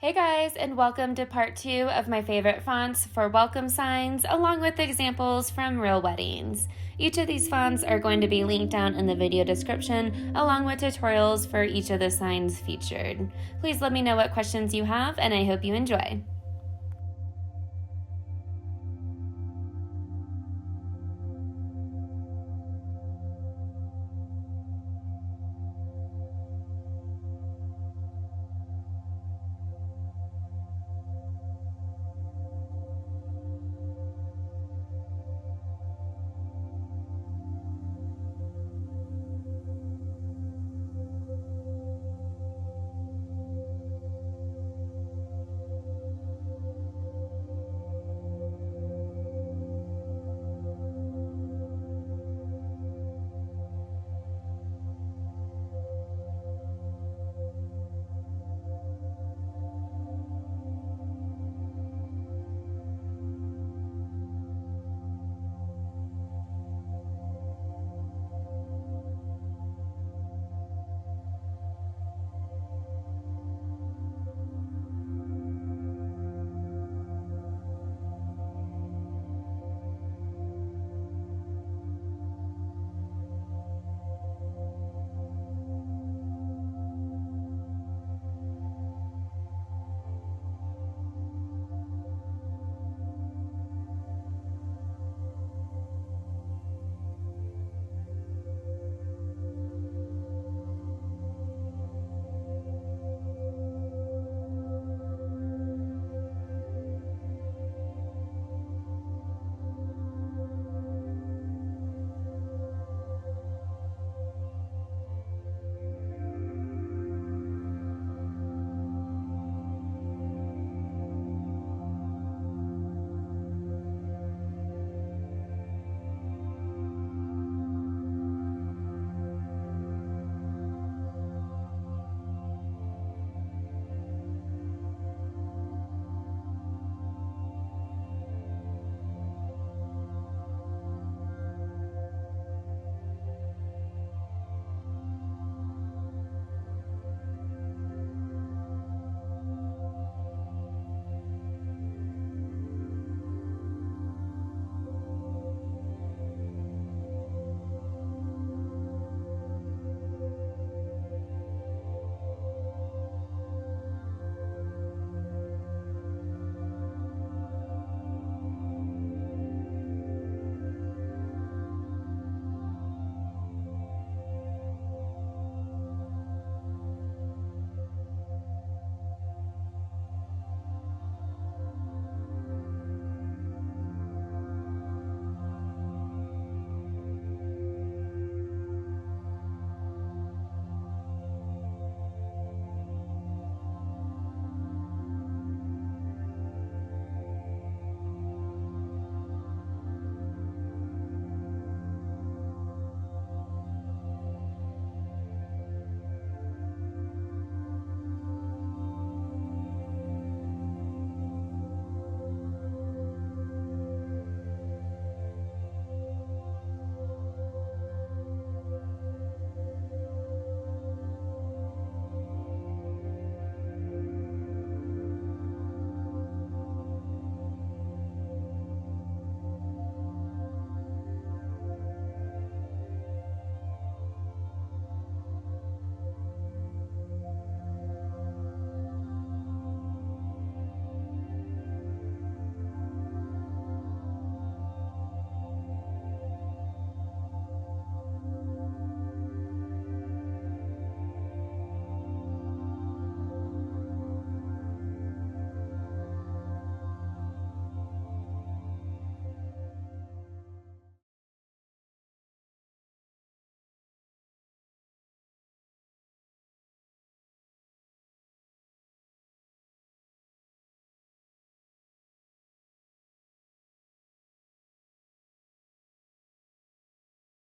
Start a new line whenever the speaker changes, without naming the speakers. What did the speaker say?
Hey guys, and welcome to part 2 of my favorite fonts for welcome signs, along with examples from real weddings. Each of these fonts are going to be linked down in the video description, along with tutorials for each of the signs featured. Please let me know what questions you have, and I hope you enjoy.